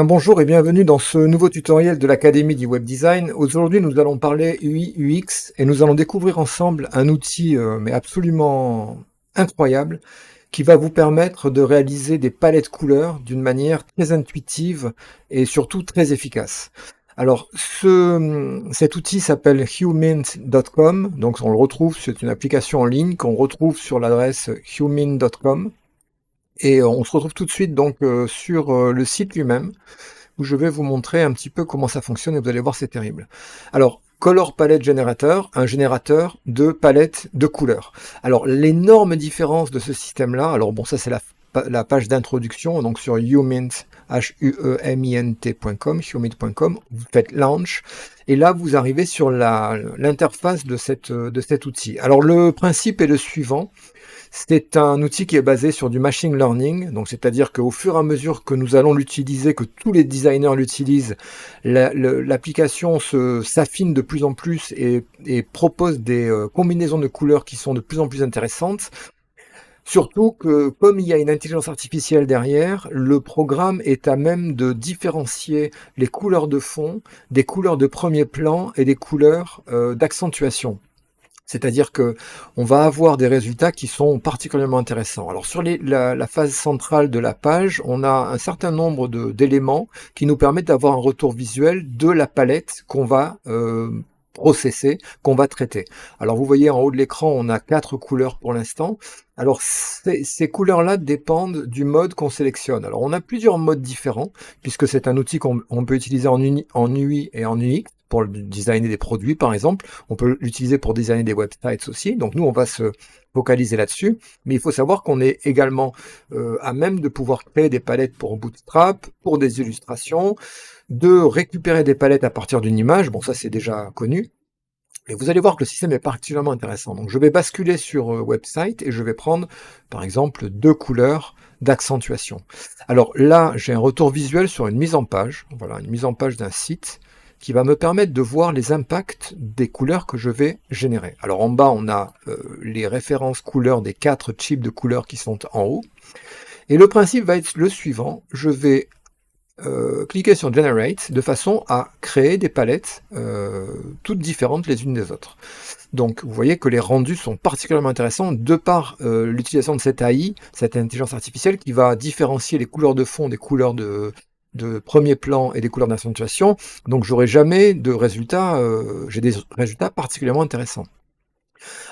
Bonjour et bienvenue dans ce nouveau tutoriel de l'Académie du Web Design. Aujourd'hui, nous allons parler UI, UX et nous allons découvrir ensemble un outil mais absolument incroyable qui va vous permettre de réaliser des palettes couleurs d'une manière très intuitive et surtout très efficace. Alors, cet outil s'appelle huemint.com, donc on le retrouve, c'est une application en ligne qu'on retrouve sur l'adresse huemint.com. Et on se retrouve tout de suite donc sur le site lui-même, où je vais vous montrer un petit peu comment ça fonctionne et vous allez voir, c'est terrible. Alors, Color Palette Generator, un générateur de palettes de couleurs. Alors, l'énorme différence de ce système-là, alors bon, ça c'est la page d'introduction, donc sur huemint, huemint.com, huemint.com, vous faites Launch, et là vous arrivez sur l'interface de cet outil. Alors, le principe est le suivant. C'est un outil qui est basé sur du machine learning, donc c'est-à-dire qu'au fur et à mesure que nous allons l'utiliser, que tous les designers l'utilisent, l'application s'affine de plus en plus et propose des combinaisons de couleurs qui sont de plus en plus intéressantes. Surtout que, comme il y a une intelligence artificielle derrière, le programme est à même de différencier les couleurs de fond, des couleurs de premier plan et des couleurs d'accentuation. C'est-à-dire que on va avoir des résultats qui sont particulièrement intéressants. Alors sur la phase centrale de la page, on a un certain nombre d'éléments qui nous permettent d'avoir un retour visuel de la palette qu'on va processer, qu'on va traiter. Alors vous voyez en haut de l'écran, on a 4 couleurs pour l'instant. Alors ces couleurs-là dépendent du mode qu'on sélectionne. Alors on a plusieurs modes différents, puisque c'est un outil qu'on peut utiliser en UI et en UX. Pour designer des produits, par exemple. On peut l'utiliser pour designer des websites aussi. Donc nous, on va se focaliser là-dessus. Mais il faut savoir qu'on est également à même de pouvoir créer des palettes pour Bootstrap, pour des illustrations, de récupérer des palettes à partir d'une image. Bon, ça, c'est déjà connu. Et vous allez voir que le système est particulièrement intéressant. Donc je vais basculer sur website et je vais prendre, par exemple, 2 couleurs d'accentuation. Alors là, j'ai un retour visuel sur une mise en page. Voilà, une mise en page d'un site qui va me permettre de voir les impacts des couleurs que je vais générer. Alors en bas, on a les références couleurs des 4 types de couleurs qui sont en haut. Et le principe va être le suivant. Je vais cliquer sur Generate de façon à créer des palettes toutes différentes les unes des autres. Donc vous voyez que les rendus sont particulièrement intéressants de par l'utilisation de cette AI, cette intelligence artificielle qui va différencier les couleurs de fond des couleurs de premier plan et des couleurs d'accentuation, donc j'aurai jamais de résultats, j'ai des résultats particulièrement intéressants.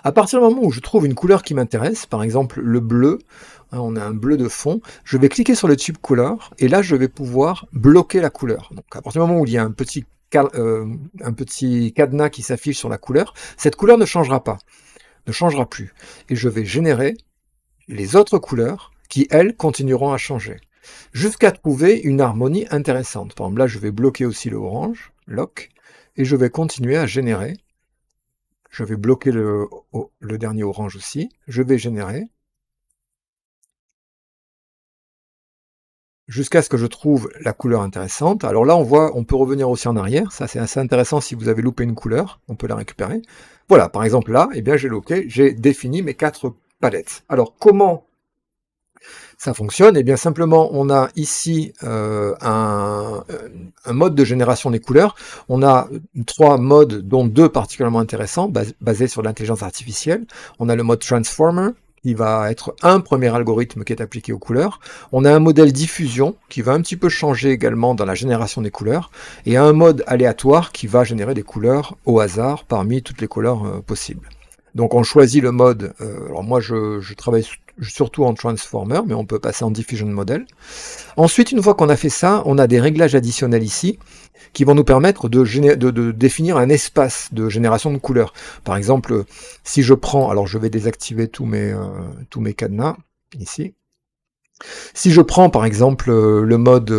À partir du moment où je trouve une couleur qui m'intéresse, par exemple le bleu, hein, on a un bleu de fond, je vais cliquer sur le type couleur, et là je vais pouvoir bloquer la couleur. Donc à partir du moment où il y a un petit cadenas qui s'affiche sur la couleur, cette couleur ne changera pas, ne changera plus. Et je vais générer les autres couleurs qui, elles, continueront à changer, jusqu'à trouver une harmonie intéressante. Par exemple, là, je vais bloquer aussi le orange, lock, et je vais continuer à générer. Je vais bloquer le dernier orange aussi. Je vais générer, jusqu'à ce que je trouve la couleur intéressante. Alors là, on peut revenir aussi en arrière. Ça, c'est assez intéressant si vous avez loupé une couleur. On peut la récupérer. Voilà, par exemple, là, eh bien, j'ai défini mes 4 palettes. Alors, comment ça fonctionne? Eh bien simplement, on a ici un mode de génération des couleurs. On a 3 modes, dont 2 particulièrement intéressants, basés sur l'intelligence artificielle. On a le mode Transformer, qui va être un premier algorithme qui est appliqué aux couleurs. On a un modèle diffusion, qui va un petit peu changer également dans la génération des couleurs. Et un mode aléatoire, qui va générer des couleurs au hasard parmi toutes les couleurs possibles. Donc on choisit le mode, alors moi je travaille surtout en Transformer, mais on peut passer en Diffusion Model. Ensuite, une fois qu'on a fait ça, on a des réglages additionnels ici, qui vont nous permettre de définir un espace de génération de couleurs. Par exemple, si je prends, alors je vais désactiver tous mes cadenas, ici. Si je prends par exemple le mode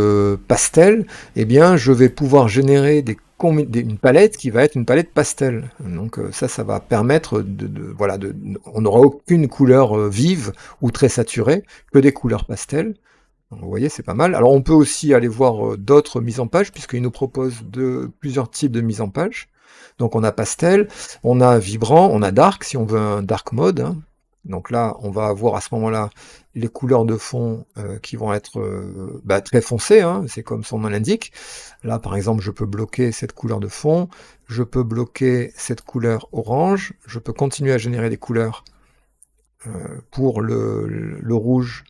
pastel, eh bien je vais pouvoir générer une palette qui va être une palette pastel. Donc ça va permettre on n'aura aucune couleur vive ou très saturée, que des couleurs pastel. Donc, vous voyez, c'est pas mal. Alors on peut aussi aller voir d'autres mises en page, puisqu'il nous propose plusieurs types de mises en page. Donc on a pastel, on a vibrant, on a dark, si on veut un dark mode, hein. Donc là, on va avoir à ce moment-là les couleurs de fond qui vont être très foncées, hein, c'est comme son nom l'indique. Là, par exemple, je peux bloquer cette couleur de fond, je peux bloquer cette couleur orange, je peux continuer à générer des couleurs pour le rouge.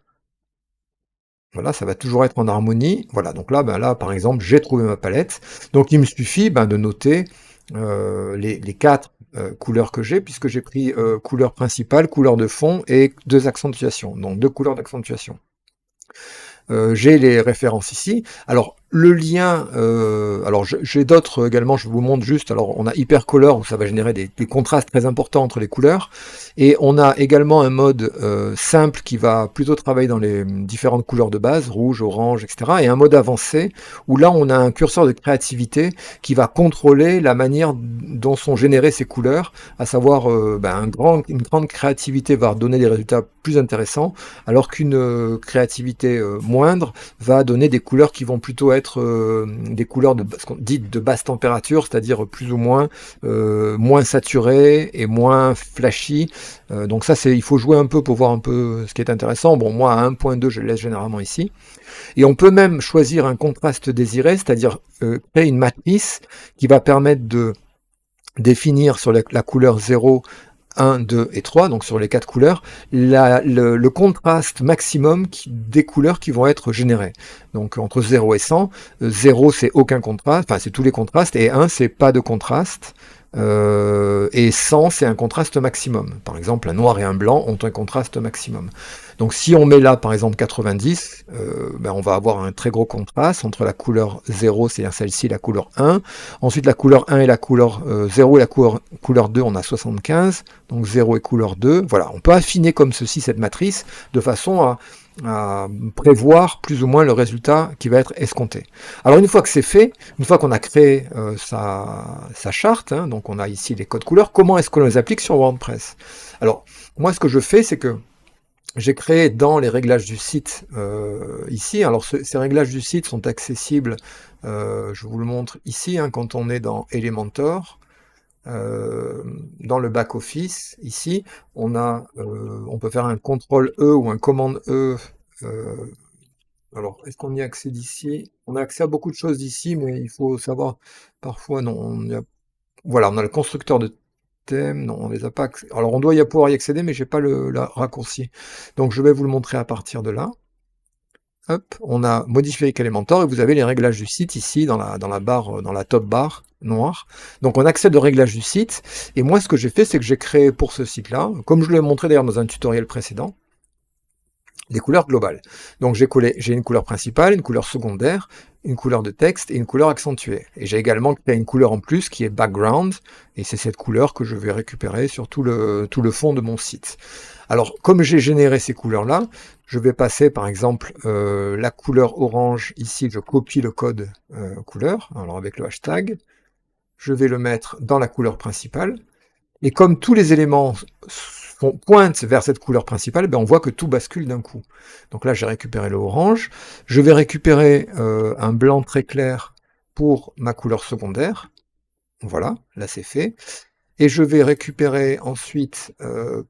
Voilà, ça va toujours être en harmonie. Voilà, donc là, là, par exemple, j'ai trouvé ma palette. Donc il me suffit de noter les 4 couleurs que j'ai, puisque j'ai pris couleur principale, couleur de fond et 2 accentuations, donc 2 couleurs d'accentuation. J'ai les références ici. Alors, le lien, alors j'ai d'autres également, je vous montre juste. Alors, on a Hypercolor, où ça va générer des contrastes très importants entre les couleurs. Et on a également un mode simple qui va plutôt travailler dans les différentes couleurs de base, rouge, orange, etc. Et un mode avancé, où là, on a un curseur de créativité qui va contrôler la manière dont sont générées ces couleurs, à savoir une grande créativité va donner des résultats plus intéressants, alors qu'une créativité moindre va donner des couleurs qui vont plutôt être des couleurs ce qu'on dit de basse température, c'est-à-dire plus ou moins moins saturées et moins flashy. Donc ça, il faut jouer un peu pour voir un peu ce qui est intéressant. Bon, moi à 1.2, je le laisse généralement ici. Et on peut même choisir un contraste désiré, c'est-à-dire créer une matrice qui va permettre de définir sur la couleur 0, 1, 2 et 3, donc sur les 4 couleurs, le contraste maximum des couleurs qui vont être générées. Donc entre 0 et 100, 0 c'est aucun contraste, enfin c'est tous les contrastes, et 1 c'est pas de contraste, et 100 c'est un contraste maximum. Par exemple, un noir et un blanc ont un contraste maximum. Donc si on met là par exemple 90, on va avoir un très gros contraste entre la couleur 0, c'est-à-dire celle-ci, la couleur 1. Ensuite la couleur 1 et la couleur 0 et la couleur 2, on a 75. Donc 0 et couleur 2. Voilà, on peut affiner comme ceci cette matrice de façon à prévoir plus ou moins le résultat qui va être escompté. Alors une fois que c'est fait, une fois qu'on a créé sa charte, hein, donc on a ici les codes couleurs, comment est-ce qu'on les applique sur WordPress? Alors moi ce que je fais, c'est que j'ai créé dans les réglages du site ici. Alors ces réglages du site sont accessibles, je vous le montre ici, hein, quand on est dans Elementor. Dans le back-office, ici, on peut faire un CTRL-E ou un commande-E. Alors, est-ce qu'on y a accès d'ici? On a accès à beaucoup de choses d'ici, mais il faut savoir, parfois, non. Voilà, on a le constructeur de thème, non, on les a pas. Alors, on doit pouvoir y accéder, mais j'ai pas le raccourci. Donc, je vais vous le montrer à partir de là. Hop, on a modifié avec Elementor et vous avez les réglages du site ici dans la barre, dans la top bar noire. Donc on accède au réglage du site. Et moi, ce que j'ai fait, c'est que j'ai créé pour ce site-là, comme je l'ai montré d'ailleurs dans un tutoriel précédent, des couleurs globales. Donc j'ai une couleur principale, une couleur secondaire, une couleur de texte et une couleur accentuée. Et j'ai également créé une couleur en plus qui est background, et c'est cette couleur que je vais récupérer sur tout le fond de mon site. Alors, comme j'ai généré ces couleurs-là, je vais passer par exemple la couleur orange, ici je copie le code couleur, alors avec le hashtag, je vais le mettre dans la couleur principale, et comme tous les éléments pointent vers cette couleur principale, on voit que tout bascule d'un coup. Donc là j'ai récupéré le orange, je vais récupérer un blanc très clair pour ma couleur secondaire, voilà, là c'est fait. Et je vais récupérer ensuite,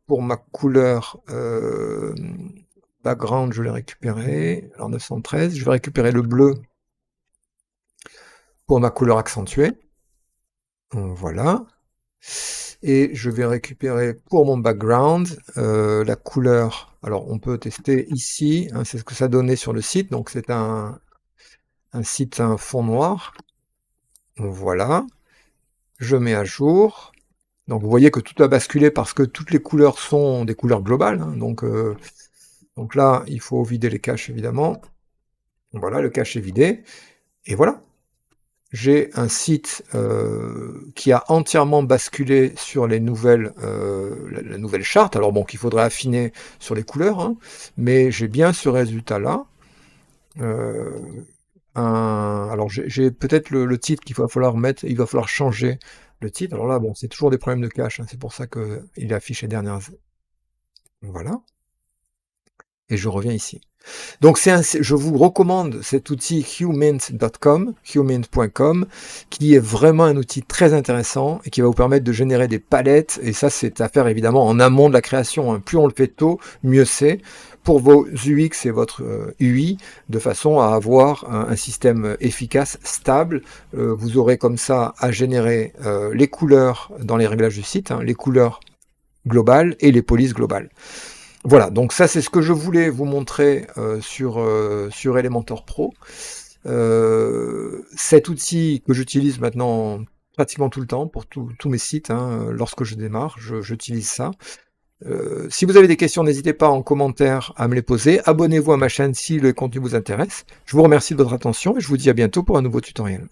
pour ma couleur background, je l'ai récupéré, alors 913, je vais récupérer le bleu pour ma couleur accentuée, voilà. Et je vais récupérer pour mon background la couleur, alors on peut tester ici, hein, c'est ce que ça donnait sur le site, donc c'est un site, un fond noir, voilà. Je mets à jour. Donc vous voyez que tout a basculé parce que toutes les couleurs sont des couleurs globales, hein, donc là, il faut vider les caches évidemment. Voilà, le cache est vidé. Et voilà. J'ai un site qui a entièrement basculé sur les nouvelles, la nouvelle charte. Alors bon, qu'il faudrait affiner sur les couleurs, hein, mais j'ai bien ce résultat-là. Alors j'ai peut-être le titre qu'il va falloir mettre, il va falloir changer le titre. Alors là, bon, c'est toujours des problèmes de cache, hein, c'est pour ça qu'il affiche les dernières. Voilà. et je reviens ici. Donc je vous recommande cet outil qmint.com, qui est vraiment un outil très intéressant et qui va vous permettre de générer des palettes. Et ça, c'est à faire évidemment en amont de la création, hein. Plus on le fait tôt, mieux c'est pour vos UX et votre UI, de façon à avoir un système efficace, stable. Vous aurez comme ça à générer les couleurs dans les réglages du site, hein, les couleurs globales et les polices globales. Voilà, donc ça c'est ce que je voulais vous montrer sur Elementor Pro. Cet outil que j'utilise maintenant pratiquement tout le temps pour tous mes sites, hein, lorsque je démarre, j'utilise ça. Si vous avez des questions, n'hésitez pas en commentaire à me les poser. Abonnez-vous à ma chaîne si le contenu vous intéresse. Je vous remercie de votre attention et je vous dis à bientôt pour un nouveau tutoriel.